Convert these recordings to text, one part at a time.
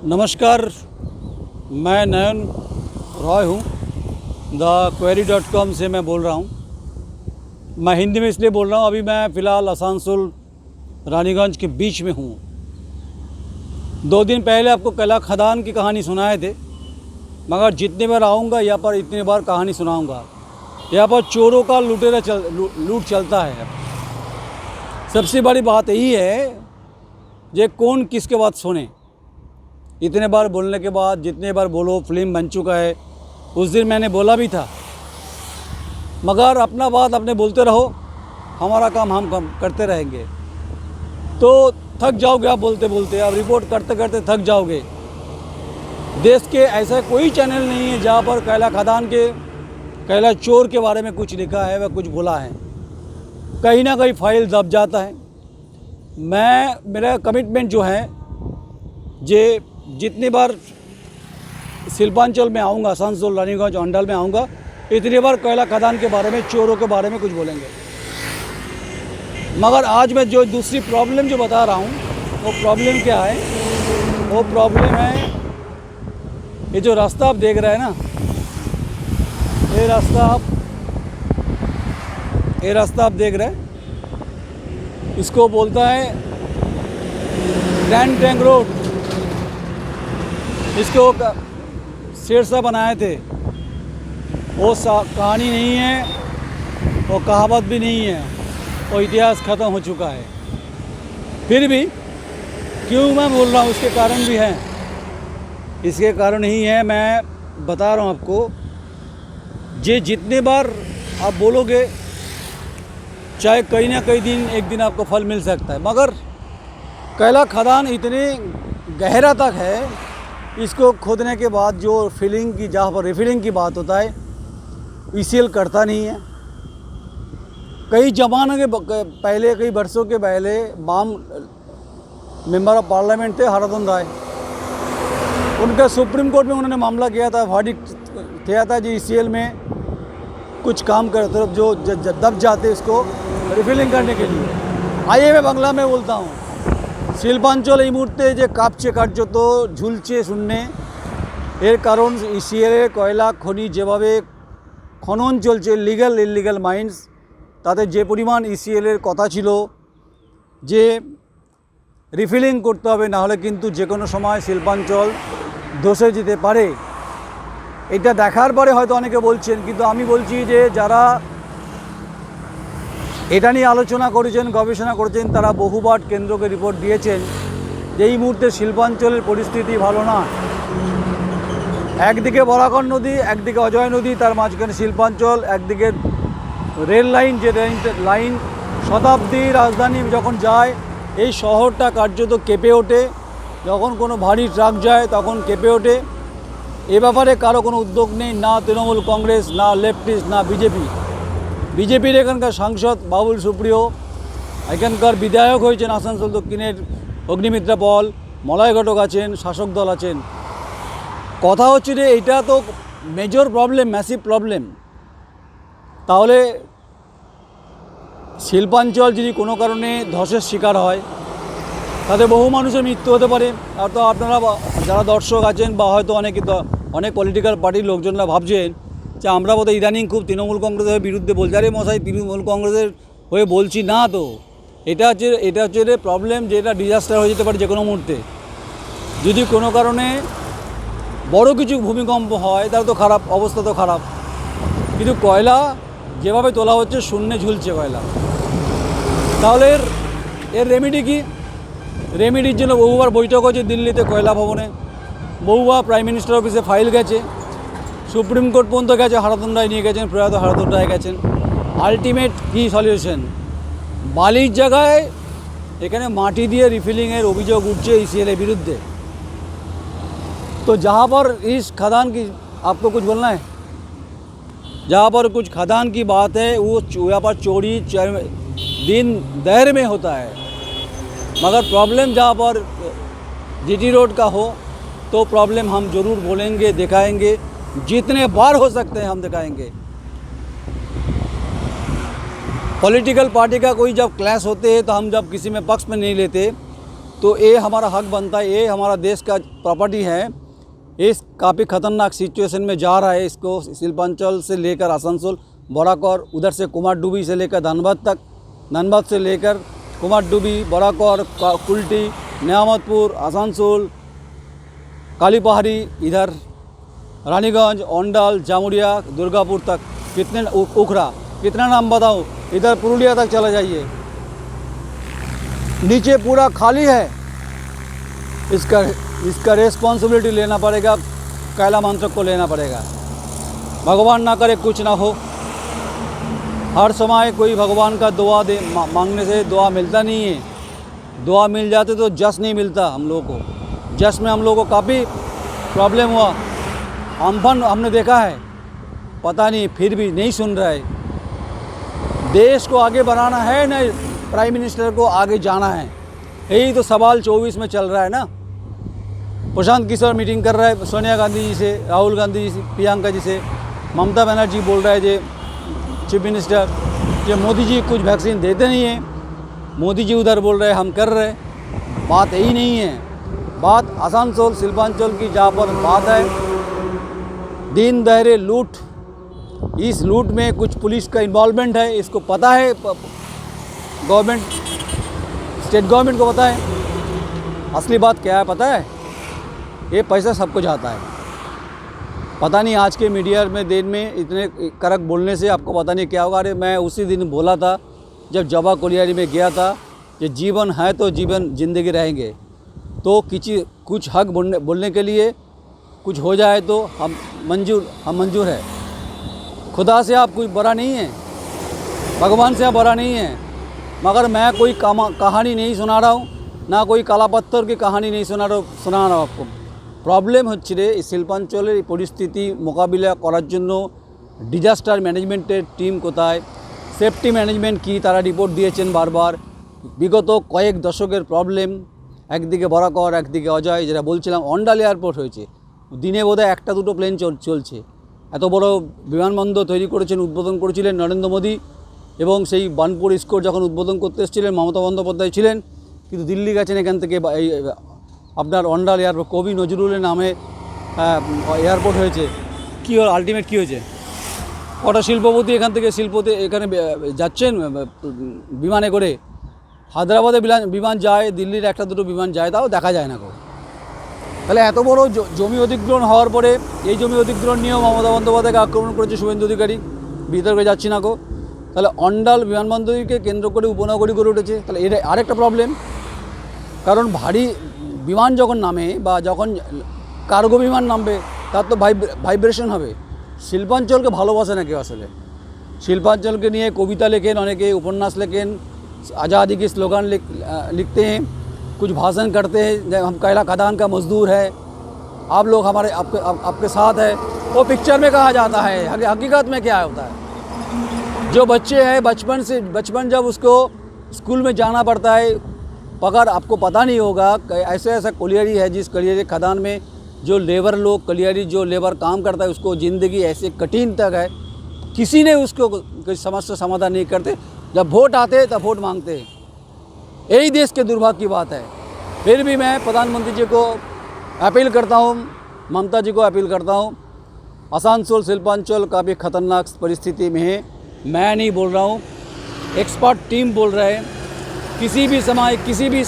नमस्कार, मैं नयन रॉय हूँ। thequery.com से मैं बोल रहा हूँ। मैं हिंदी में इसलिए बोल रहा हूँ, अभी मैं फ़िलहाल आसनसोल रानीगंज के बीच में हूँ। 2 दिन पहले आपको कैला खदान की कहानी सुनाए थे, मगर जितनी बार आऊँगा यहाँ पर इतनी बार कहानी सुनाऊँगा। यहाँ पर चोरों का लूट चलता है। सबसे बड़ी बात यही है जे कौन किसके बात सुने। इतने बार बोलने के बाद जितने बार बोलो फिल्म बन चुका है। उस दिन मैंने बोला भी था, मगर अपना बात अपने बोलते रहो, हमारा काम हम करते रहेंगे। तो थक जाओगे आप बोलते बोलते, आप रिपोर्ट करते करते थक जाओगे। देश के ऐसा कोई चैनल नहीं है जहाँ पर कैला खदान के कैला चोर के बारे में कुछ लिखा है व कुछ बोला है। कहीं ना कहीं फाइल दब जाता है। मेरा कमिटमेंट जो है, जे जितनी बार शिल्पांचल में आऊँगा, आसनसोल रानीगंज अंडल में आऊँगा, इतनी बार कैला खदान के बारे में, चोरों के बारे में कुछ बोलेंगे। मगर आज मैं जो दूसरी प्रॉब्लम जो बता रहा हूँ, वो प्रॉब्लम क्या है? वो प्रॉब्लम है ये जो रास्ता आप देख रहे हैं ना, ये रास्ता आप देख रहे हैं, इसको बोलता है ग्रैंड ट्रंक रोड। इसको शेरशाह बनाए थे। वो कहानी नहीं है, वो कहावत भी नहीं है, वो इतिहास ख़त्म हो चुका है। फिर भी क्यों मैं बोल रहा हूँ, उसके कारण भी हैं। इसके कारण ही है, मैं बता रहा हूँ आपको। जितने बार आप बोलोगे, चाहे कहीं ना कहीं एक दिन आपको फल मिल सकता है। मगर कैला खदान इतने गहरा तक है, इसको खोदने के बाद जो फिलिंग की, जहाँ पर रिफिलिंग की बात होता है, ईसीएल करता नहीं है। कई ज़माने के पहले, कई वर्षों के पहले मेंबर ऑफ पार्लियामेंट थे हरदन राय। उनका सुप्रीम कोर्ट में उन्होंने मामला किया था, वर्डिक्ट किया था जी ईसीएल में कुछ काम करते जो दब जाते इसको रिफिलिंग करने के लिए। आइए मैं बांग्ला में बोलता हूँ। শিল্পাঞ্চল এই মুহূর্তে যে কাঁপছে কার্যত, ঝুলছে শূন্যে। এর কারণ ইসিএলের কয়লা খনি যেভাবে খনন চলছে, লিগ্যাল ইললিগ্যাল মাইন্স, তাতে যে পরিমাণ ইসিএলের কথা ছিল যে রিফিলিং করতে হবে, না হলে কিন্তু যে কোনো সময় শিল্পাঞ্চল ধসে যেতে পারে। এটা দেখার পরে হয়তো অনেকে বলছেন, কিন্তু আমি বলছি যে যারা এটা নিয়ে আলোচনা করেছেন, গবেষণা করেছেন, তারা বহুবার কেন্দ্রকে রিপোর্ট দিয়েছেন যে এই মুহূর্তে শিল্পাঞ্চলের পরিস্থিতি ভালো না। একদিকে বরাকর নদী, একদিকে অজয় নদী, তার মাঝখানে শিল্পাঞ্চল, একদিকে রেল লাইন, যে লাইন শতাব্দী রাজধানী যখন যায়, এই শহরটা কার্যত কেঁপে ওঠে। যখন কোনো ভারী ট্রাক যায় তখন কেঁপে ওঠে। এ ব্যাপারে কারো কোনো উদ্যোগ নেই, না তৃণমূল কংগ্রেস, না লেফটিস্ট, না বিজেপির এখানকার সাংসদ বাবুল সুপ্রিয়, এখানকার বিধায়ক হয়েছেন আসানসোল দক্ষিণের অগ্নিমিত্রা পল, মলয় ঘটক আছেন, শাসক দল আছেন। কথা হচ্ছে যে এটা তো মেজর প্রবলেম, ম্যাসিভ প্রবলেম। তাহলে শিল্পাঞ্চল যদি কোনো কারণে ধসের শিকার হয়, তাতে বহু মানুষের মৃত্যু হতে পারে। আর তো আপনারা যারা দর্শক আছেন, বা হয়তো অনেক পলিটিক্যাল পার্টির লোকজনরা ভাবছেন যে আমরা বোধহয় ইদানিং খুব তৃণমূল কংগ্রেসের বিরুদ্ধে বলছি। আরে মশাই, তৃণমূল কংগ্রেসের হয়ে বলছি না তো। এটা হচ্ছে প্রবলেম, যে এটা ডিজাস্টার হয়ে যেতে পারে যে কোনো মুহূর্তে। যদি কোনো কারণে বড় কিছু ভূমিকম্প হয়, তাহলে তো খারাপ, অবস্থা তো খারাপ। কিন্তু কয়লা যেভাবে তোলা হচ্ছে, শূন্যে ঝুলছে কয়লা। তাহলে এর রেমেডি কি? রেমেডির জন্য বহুবার বৈঠক হয়েছে দিল্লিতে কয়লা ভবনে, বহুবার প্রাইম মিনিস্টার অফিসে ফাইল গেছে, সুপ্রিম কোর্ট পর্যন্ত গেছে, হারাধন রায় নিয়ে গেছেন, প্রয়াত হারাধন রায় গেছেন। আলটিমেট কি সলিউশন? বালির জায়গায় এখানে মাটি দিয়ে রিফিলিংয়ের অভিযোগ উঠছে ইসিএলের বিরুদ্ধে। तो जहाँ पर इस खदान की आपको कुछ बोलना है, जहाँ पर कुछ खदान की बात है, वो यहाँ पर चोरी दिन दहर में होता है। मगर प्रॉब्लम जहाँ पर जीटी रोड का हो, तो प्रॉब्लम हम ज़रूर बोलेंगे, दिखाएंगे, जितने बार हो सकते हैं हम दिखाएंगे। पॉलिटिकल पार्टी का कोई जब क्लैश होते हैं, तो हम जब किसी में पक्ष में नहीं लेते, तो ये हमारा हक बनता है, ये हमारा देश का प्रॉपर्टी है। इस काफ़ी ख़तरनाक सिचुएशन में जा रहा है। इसको शिल्पांचल से लेकर आसनसोल, बोराकोर, उधर से कुमारडुबी से लेकर धनबाद तक, धनबाद से लेकर कुमारडुबी, बोराकोर, कुल्टी, नियामतपुर, आसनसोल, कालीपहाड़ी, इधर रानीगंज, ओंडाल, जामुरिया, दुर्गापुर तक, कितने उखड़ा, कितना नाम बताऊँ, इधर पुरुलिया तक चला जाइए, नीचे पूरा खाली है। इसका रिस्पॉन्सिबिलिटी लेना पड़ेगा, कैला मंत्र को लेना पड़ेगा। भगवान ना करे कुछ ना हो। हर समय कोई भगवान का दुआ मांगने से दुआ मिलता नहीं है। दुआ मिल जाते तो जस नहीं मिलता हम लोगों को। जस में हम लोगों को काफ़ी प्रॉब्लम हुआ, अम्फन हमने देखा है, पता नहीं फिर भी नहीं सुन रहा है। देश को आगे बढ़ाना है ना, प्राइम मिनिस्टर को आगे जाना है, यही तो सवाल 24 में चल रहा है ना। प्रशांत किशोर मीटिंग कर रहा है सोनिया गांधी जी से, राहुल गांधी जी से, प्रियंका जी से, ममता बनर्जी बोल रहा है जे चीफ मिनिस्टर कि मोदी जी कुछ वैक्सीन देते नहीं हैं। मोदी जी उधर बोल रहे हम कर रहे, बात यही नहीं है। बात आसनसोल शिल्पांचल की जहाँ पर बात है, दिन दहाड़े लूट, इस लूट में कुछ पुलिस का इन्वॉल्वमेंट है, इसको पता है, गवर्नमेंट, स्टेट गवर्नमेंट को पता है। असली बात क्या है पता है, ये पैसा सबको जाता है। पता नहीं आज के मीडिया में दिन में इतने कड़क बोलने से आपको पता नहीं क्या होगा। अरे मैं उसी दिन बोला था जब जबा कोलियारी में गया था कि जीवन है तो जीवन ज़िंदगी रहेंगे, तो कुछ हक बोलने के लिए कुछ हो जाए तो हम मंजूर है। खुदा से आप कोई बड़ा नहीं है, भगवान से आप बड़ा नहीं है। मगर मैं कोई कहानी नहीं सुना रहा हूँ, ना कोई काला पत्थर की कहानी नहीं सुना रहा हूँ आपको। प्रॉब्लेम হচ্ছে এই শিল্পাঞ্চলের এই পরিস্থিতি মোকাবিলা করার জন্য ডিজাস্টার ম্যানেজমেন্টের টিম কোথায়, সেফটি ম্যানেজমেন্ট কি, তারা রিপোর্ট দিয়েছেন বারবার। বিগত কয়েক দশকের প্রবলেম, একদিকে বরাকর, একদিকে অজয়, যেটা বলছিলাম অন্ডাল এয়ারপোর্ট হয়েছে, দিনে বোধহয় একটা দুটো প্লেন চলছে। এত বড় বিমানবন্দর তৈরি করেছেন, উদ্বোধন করেছিলেন নরেন্দ্র মোদী, এবং সেই বানপুর স্কোর যখন উদ্বোধন করতে এসেছিলেন মমতা বন্দ্যোপাধ্যায় ছিলেন। কিন্তু দিল্লি গেছেন এখান থেকে আপনার অন্ডাল এয়ারপোর্ট, কবি নজরুলের নামে এয়ারপোর্ট হয়েছে। কী হল আলটিমেট কী হয়েছে? কটা শিল্পপতি এখান থেকে এখানে যাচ্ছেন বিমানে করে। হায়দ্রাবাদে বিমান যায়, দিল্লির একটা দুটো বিমান যায়, তাও দেখা যায় না গো। তাহলে এত বড় জমি অধিগ্রহণ হওয়ার পরে এই জমি অধিগ্রহণ নিয়েও মমতা বন্দ্যোপাধ্যায়কে আক্রমণ করেছে শুভেন্দু অধিকারী। বিতর্কে যাচ্ছি না গো। তাহলে অন্ডাল বিমানবন্দরকে কেন্দ্র করে উপনগরী গড়ে উঠেছে। তাহলে এটা আরেকটা প্রবলেম, কারণ ভারী বিমান যখন নামে বা যখন কার্গো বিমান নামবে তার তো ভাইব্রেশন হবে। শিল্পাঞ্চলকে ভালোবাসে না কেউ আসলে। শিল্পাঞ্চলকে নিয়ে কবিতা লেখেন অনেকে, উপন্যাস লেখেন, आज़ादी के स्लोगान लिखते हैं, कुछ भाषण करते हैं, हम कैला खदान का मजदूर है, आप लोग हमारे आपके साथ है। वो पिक्चर में कहा जाता है, हकीकत में क्या होता है? जो बच्चे हैं बचपन जब उसको स्कूल में जाना पड़ता है, अगर आपको पता नहीं होगा ऐसा कोलियारी है, जिस कोलियारी खदान में जो लेबर लोग, कोलियारी जो लेबर काम करता है, उसको ज़िंदगी ऐसे कठिन तक है, किसी ने उसको कोई समस्या समाधान नहीं करते। जब वोट आते हैं तब वोट मांगते हैं। यही देश के दुर्भाग्य की बात है। फिर भी मैं प्रधानमंत्री जी को अपील करता हूँ, ममता जी को अपील करता हूँ, आसनसोल शिल्पांचल काफ़ी ख़तरनाक परिस्थिति में है। मैं नहीं बोल रहा हूँ, एक्सपर्ट टीम बोल रहे हैं। किसी भी समय किसी भी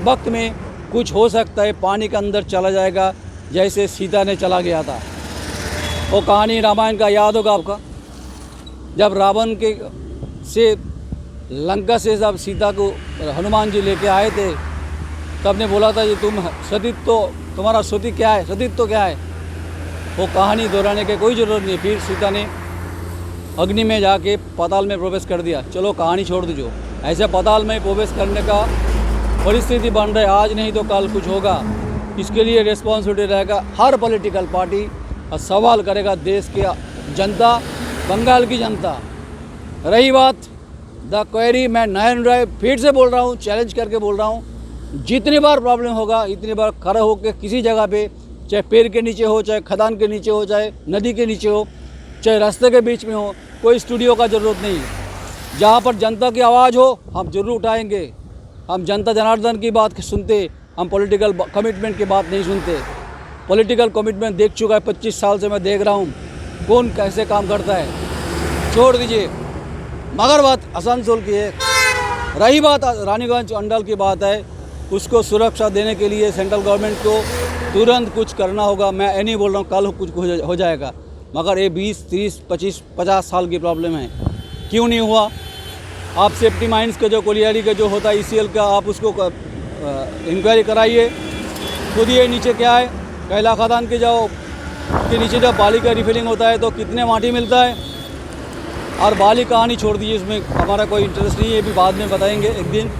वक्त में कुछ हो सकता है, पानी के अंदर चला जाएगा, जैसे सीता ने चला गया था। वो कहानी रामायण का याद होगा आपका, जब रावण के से लंका से जब सीता को हनुमान जी लेके आए थे, तब ने बोला था ये तुम्हारा सती क्या है, सतीत्व क्या है। वो कहानी दोहराने की कोई ज़रूरत नहीं। फिर सीता ने अग्नि में जाके पाताल में प्रवेश कर दिया। चलो कहानी छोड़ दीजिए, ऐसे पाताल में प्रवेश करने का परिस्थिति बन रही, आज नहीं तो कल कुछ होगा। इसके लिए रिस्पॉन्सिबिलिटी रहेगा हर पॉलिटिकल पार्टी, और सवाल करेगा देश की जनता, बंगाल की जनता। रही बात द क्वेरी, मैं नयन राय फिर से बोल रहा हूँ, चैलेंज करके बोल रहा हूँ, जितनी बार प्रॉब्लम होगा इतनी बार खड़े होकर किसी जगह पे, चाहे पेड़ के नीचे हो, चाहे खदान के नीचे हो, चाहे नदी के नीचे हो, चाहे रास्ते के बीच में हो, कोई स्टूडियो का ज़रूरत नहीं। जहाँ पर जनता की आवाज़ हो हम जरूर उठाएंगे। हम जनता जनार्दन की बात सुनते, हम पॉलिटिकल कमिटमेंट की बात नहीं सुनते। पॉलिटिकल कमिटमेंट देख चुका है, 25 साल से मैं देख रहा हूँ कौन कैसे काम करता है। छोड़ दीजिए, मगर बात आसनसोल की है। रही बात रानीगंज अंडल की बात है, उसको सुरक्षा देने के लिए सेंट्रल गवर्नमेंट को तुरंत कुछ करना होगा। मैं ये नहीं बोल रहा हूँ कल कुछ हो जाएगा, मगर ये 20, 30, 25, 50 साल की प्रॉब्लम है। क्यों नहीं हुआ? आप सेफ्टी माइंस का जो कोलियारी का जो होता है ECL का, आप उसको इंक्वायरी कराइए। खुद ये नीचे क्या है, कैला खदान के जाओ के नीचे जब बाली का रिफिलिंग होता है तो कितने माटी मिलता है। और बाली कहानी छोड़ दीजिए, इसमें हमारा कोई इंटरेस्ट नहीं है, ये भी बाद में बताएंगे एक दिन।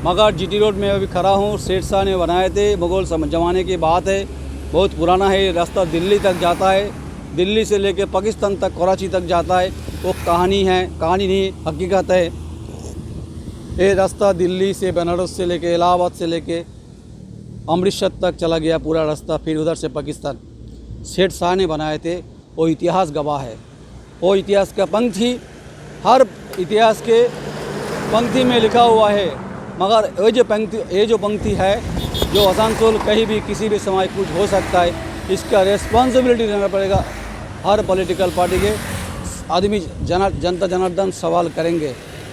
मगर GT रोड में अभी खड़ा हूँ, सेठ शाह ने बनाए थे, मुगल ज़माने की बात है, बहुत पुराना है। रास्ता दिल्ली तक जाता है, दिल्ली से लेके पाकिस्तान तक, कराची तक जाता है। वो कहानी है, कहानी नहीं हकीकत है। ये रास्ता दिल्ली से, बनारस से लेके, इलाहाबाद से लेके अमृतसर तक चला गया पूरा रास्ता, फिर उधर से पाकिस्तान। सेठ शाह ने बनाए थे, वो इतिहास गवाह है। वो इतिहास का पंक्ति, हर इतिहास के पंक्ति में लिखा हुआ है। मगर ये जो पंक्ति है, जो आसनसोल कहीं भी किसी भी समय कुछ हो सकता है, इसका रेस्पॉन्सिबिलिटी लेना पड़ेगा। हर पॉलिटिकल पार्टी के आदमी जनता जनार्दन सवाल करेंगे।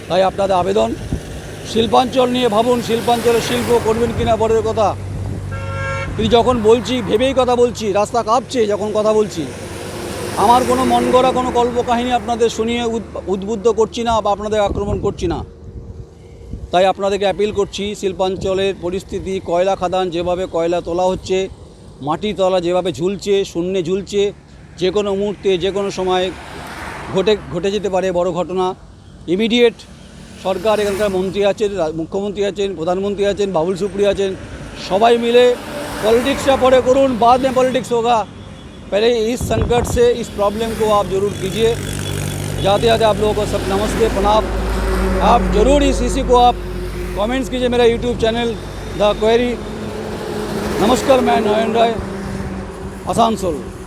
তাই আপনাদের আবেদন, শিল্পাঞ্চল নিয়ে ভাবুন, শিল্পাঞ্চলের শিল্প করবেন কিনা বড় কথা। কিন্তু যখন বলছি ভেবেই কথা বলছি, রাস্তা কাঁপছে যখন কথা বলছি। আমার কোনো মন গড়া কোনো কল্পকাহিনী আপনাদের শুনিয়ে উদ্বুদ্ধ করছি না বা আপনাদের আক্রমণ করছি না। তাই আপনাদেরকে অ্যাপিল করছি, শিল্পাঞ্চলের পরিস্থিতি, কয়লা খাদান যেভাবে কয়লা তোলা হচ্ছে, মাটি তলা যেভাবে ঝুলছে, শূন্যে ঝুলছে, যে কোনো মুহূর্তে যে কোনো সময় ঘটে যেতে পারে বড় ঘটনা। ইমিডিয়েট সরকার, এখানকার মন্ত্রী আছেন, মুখ্যমন্ত্রী আছেন, প্রধানমন্ত্রী আছেন, বাবুল সুপ্রিয় আছেন, सबाई मिले पॉलिटिक्स पड़े करूँ, बाद में पॉलिटिक्स होगा। पहले इस संकट से, इस प्रॉब्लम को आप ज़रूर कीजिए। जाते जाते आप लोगों को सब नमस्ते, प्रणाम। आप ज़रूर इसी को आप कमेंट्स कीजिए मेरा यूट्यूब चैनल द क्वेरी। नमस्कार, मैं नयन राय, आसनसोल।